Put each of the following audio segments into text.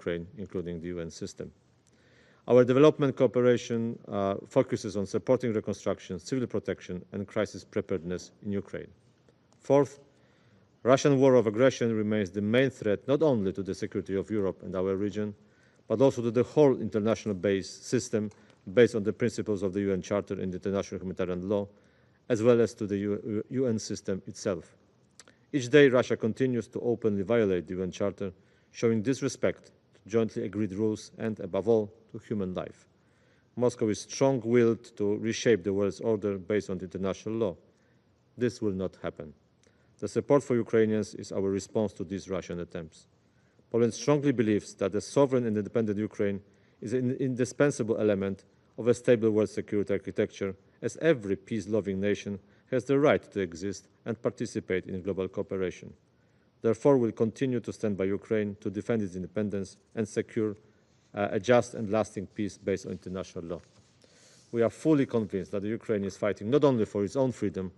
Ukraine, including the UN system. Our development cooperation focuses on supporting reconstruction, civil protection, and crisis preparedness in Ukraine. Fourth, Russian war of aggression remains the main threat not only to the security of Europe and our region, but also to the whole international system based on the principles of the UN Charter and international humanitarian law, as well as to the UN system itself. Each day, Russia continues to openly violate the UN Charter, showing disrespect to jointly agreed rules and, above all, to human life. Moscow is strong-willed to reshape the world's order based on international law. This will not happen. The support for Ukrainians is our response to these Russian attempts. Poland strongly believes that a sovereign and independent Ukraine is an indispensable element of a stable world security architecture, as every peace-loving nation has the right to exist and participate in global cooperation. Therefore, we will continue to stand by Ukraine to defend its independence and secure a just and lasting peace based on international law. We are fully convinced that Ukraine is fighting not only for its own freedom,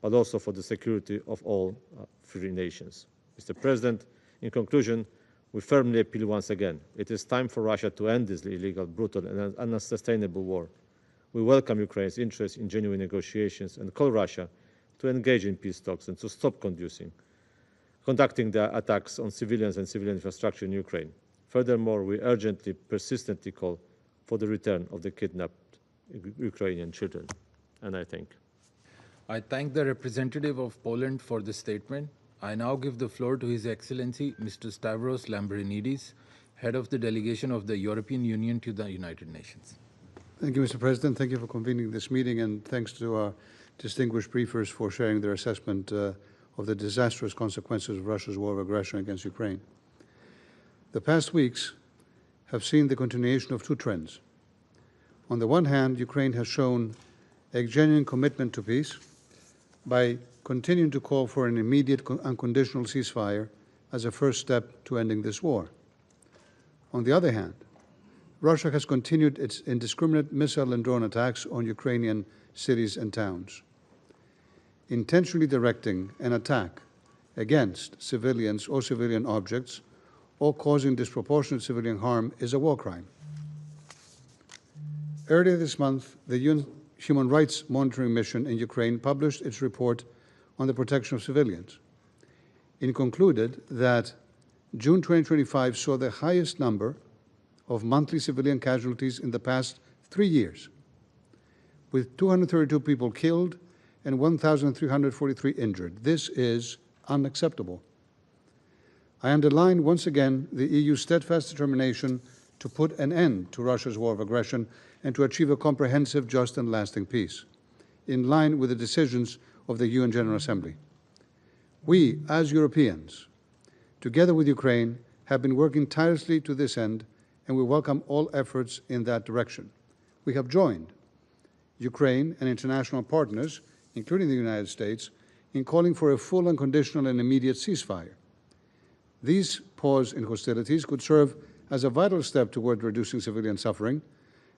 but also for the security of all free nations. Mr. President, in conclusion, we firmly appeal once again. It is time for Russia to end this illegal, brutal, and unsustainable war. We welcome Ukraine's interest in genuine negotiations and call Russia to engage in peace talks and to stop conducting the attacks on civilians and civilian infrastructure in Ukraine. Furthermore, we urgently, persistently call for the return of the kidnapped Ukrainian children. And I thank you. I thank the representative of Poland for the statement. I now give the floor to His Excellency Mr. Stavros Lambrinidis, Head of the Delegation of the European Union to the United Nations. Thank you, Mr. President. Thank you for convening this meeting, and thanks to our distinguished briefers for sharing their assessment of the disastrous consequences of Russia's war of aggression against Ukraine. The past weeks have seen the continuation of two trends. On the one hand, Ukraine has shown a genuine commitment to peace by continuing to call for an immediate unconditional ceasefire as a first step to ending this war. On the other hand, Russia has continued its indiscriminate missile and drone attacks on Ukrainian cities and towns. Intentionally directing an attack against civilians or civilian objects or causing disproportionate civilian harm is a war crime. Earlier this month, the UN Human Rights Monitoring Mission in Ukraine published its report on the protection of civilians. It concluded that June 2025 saw the highest number of monthly civilian casualties in the past 3 years, with 232 people killed and 1,343 injured. This is unacceptable. I underline once again the EU's steadfast determination to put an end to Russia's war of aggression and to achieve a comprehensive, just and lasting peace, in line with the decisions of the UN General Assembly. We, as Europeans, together with Ukraine, have been working tirelessly to this end, and we welcome all efforts in that direction. We have joined Ukraine and international partners, including the United States, in calling for a full, unconditional, and immediate ceasefire. These pause in hostilities could serve as a vital step toward reducing civilian suffering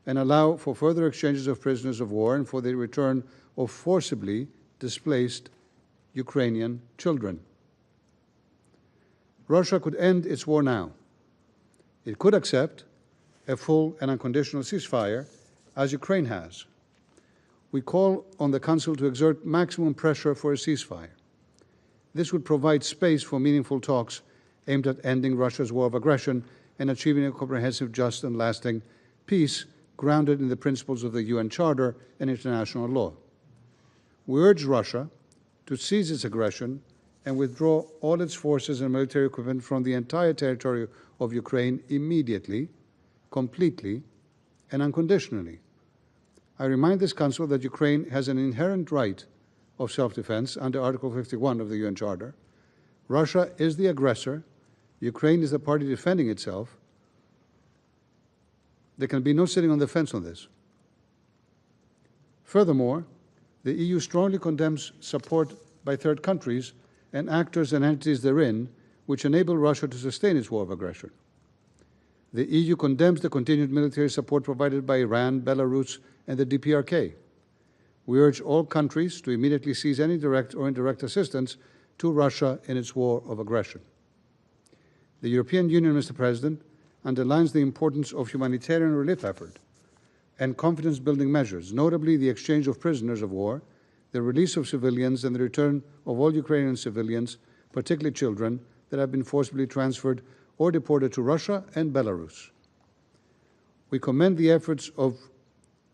and allow for further exchanges of prisoners of war and for the return of forcibly displaced Ukrainian children. Russia could end its war now. It could accept a full and unconditional ceasefire, as Ukraine has. We call on the Council to exert maximum pressure for a ceasefire. This would provide space for meaningful talks aimed at ending Russia's war of aggression and achieving a comprehensive, just, and lasting peace grounded in the principles of the UN Charter and international law. We urge Russia to cease its aggression and withdraw all its forces and military equipment from the entire territory of Ukraine immediately, completely, and unconditionally. I remind this Council that Ukraine has an inherent right of self-defense under Article 51 of the UN Charter. Russia is the aggressor. Ukraine is the party defending itself. There can be no sitting on the fence on this. Furthermore, the EU strongly condemns support by third countries and actors and entities therein which enable Russia to sustain its war of aggression. The EU condemns the continued military support provided by Iran, Belarus, and the DPRK. We urge all countries to immediately cease any direct or indirect assistance to Russia in its war of aggression. The European Union, Mr. President, underlines the importance of humanitarian relief effort and confidence-building measures, notably the exchange of prisoners of war, the release of civilians, and the return of all Ukrainian civilians, particularly children, that have been forcibly transferred or deported to Russia and Belarus. We commend the efforts of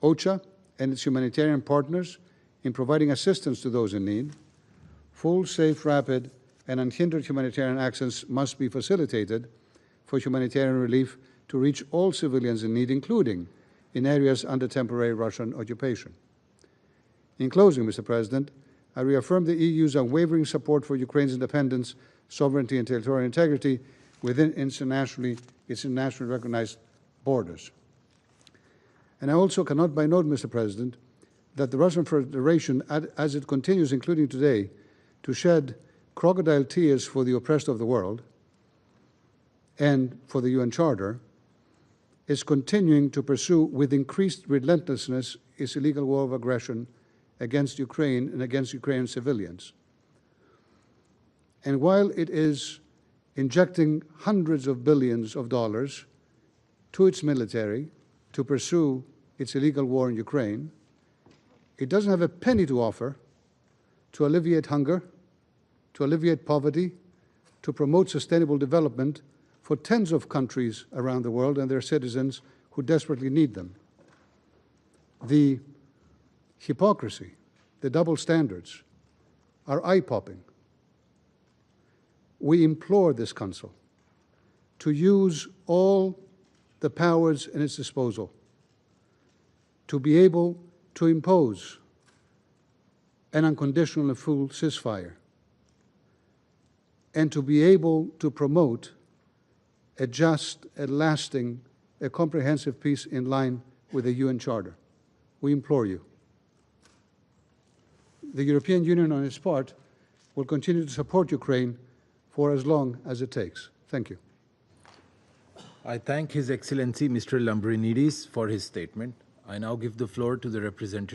OCHA and its humanitarian partners in providing assistance to those in need. Full, safe, rapid, and unhindered humanitarian access must be facilitated for humanitarian relief to reach all civilians in need, including in areas under temporary Russian occupation. In closing, Mr. President, I reaffirm the EU's unwavering support for Ukraine's independence, sovereignty, and territorial integrity within its internationally recognized borders. And I also cannot but note, Mr. President, that the Russian Federation, as it continues, including today, to shed crocodile tears for the oppressed of the world and for the UN Charter, is continuing to pursue with increased relentlessness its illegal war of aggression against Ukraine and against Ukrainian civilians. And while it is injecting hundreds of billions of dollars to its military to pursue its illegal war in Ukraine, it doesn't have a penny to offer to alleviate hunger, to alleviate poverty, to promote sustainable development for tens of countries around the world and their citizens who desperately need them. The hypocrisy, the double standards are eye-popping. We implore this Council to use all the powers in its disposal to be able to impose an unconditional and full ceasefire and to be able to promote a just, a lasting, a comprehensive peace in line with the UN Charter. We implore you. The European Union, on its part, will continue to support Ukraine for as long as it takes. Thank you. I thank His Excellency Mr. Lambrinidis for his statement. I now give the floor to the representative